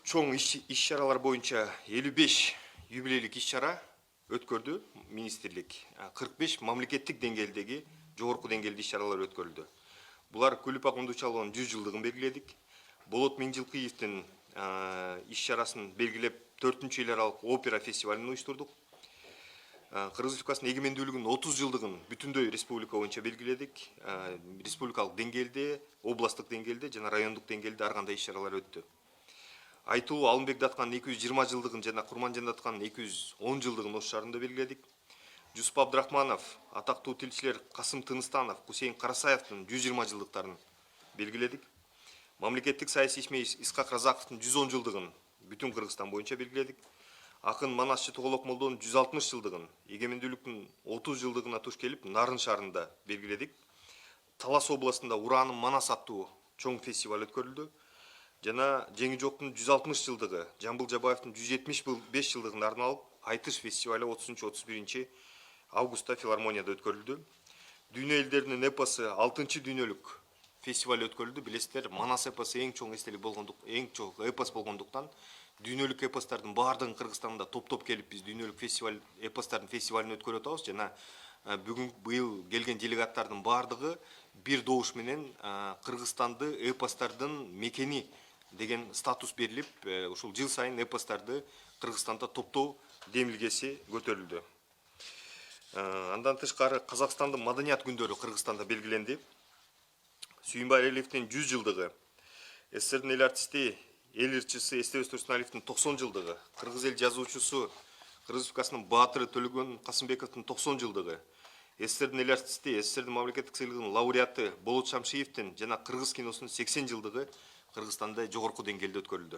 чоң иш-чаралар боюнча 55 юбилейлик иш-чара өткөрдү министрлик. 45 мамлекеттик деңгээлдеги жогорку деңгээлде иш-чаралар өткөрүлдү. Булар Күлүп Акундучаловдун 100 жылдыгын белгиледик. Болот Миңжилкыевдин иш-чарасын белгилеп 4-ел аралык опера фестивалын уюштурдук. Кыргыз Республикасынын эгемендүүлүгүнүн 30 жылдыгын бүтүндөй республика боюнча белгиледик. Республикалык деңгээлде, областтык деңгээлде жана райондук деңгээлде ар кандай иш-чаралар өттү. Айтуу Алымбек Даткандын 220 жылдыгын жана Курманжан Даткандын 210 жылдыгын ош шаарында белгиледик. Жусуп Абдрахманов, атактуу тилчилер Касым Тыныстанов, Хусейин Карасаевдин 120 жылдыктарын белгиледик. Мамлекеттик саясий ишмер Исхак Разаковдун 110 жылдыгын бүтүн Кыргызстан боюнча белгиледик. Акын Манасчы Тоголок Молдонун 160 жылдыгын, эгемендүүлүктүн 30 жылдыгына туш келип, Нарын шаарында белгиледик. Талас областында Ураанын Манас аттуу чоң фестиваль өткөрүлдү. Жана Жеңи Жоктун 160 жылдыгы, Жамбыл Жабаевдин 175 жылдыгына арналып, Айтыш фестивалы 30-31 августта филармонияда өткөрүлдү. Дүйнө элдеринин эпосы 6-чы дүйнөлүк фестиваль өткөрүлдү. Билесиздер, Манас эпосу эң чоң эстелик эң чоң эпос болгондуктан дүйнөлүк эпостардын баардыгын Кыргызстанда топтоп келип биз дүйнөлүк фестиваль эпостардын фестивалын өткөрүп атабыз. Жана бүгүн быйыл келген делегаттардын баардыгы бир добуш менен Кыргызстанды эпостардын мекени деген статус берилип, ушул жыл сайын эпостарды Кыргызстанда топтоо демилгеси көтөрүлдү. Андан тышкары Казакстандын маданият күндөрү Кыргызстанда белгиленди. Сүйүнбай Алиевдин 100 жылдыгы, СССРдин эл артисти, эл ырчысы Эстебес Турсуналиевдин 90 жылдыгы, кыргыз эл жазуучусу, Кыргыз Республикасынын баатыры Төлөгөн Касымбековдун 90 жылдыгы, СССРдин эл артисти, СССРдин мамлекеттик сыйлыгынын лауреаты Болот Шамшиевдин жана кыргыз киносунун 80 жылдыгы Кыргызстанда жогорку деңгээлде өткөрүлдү.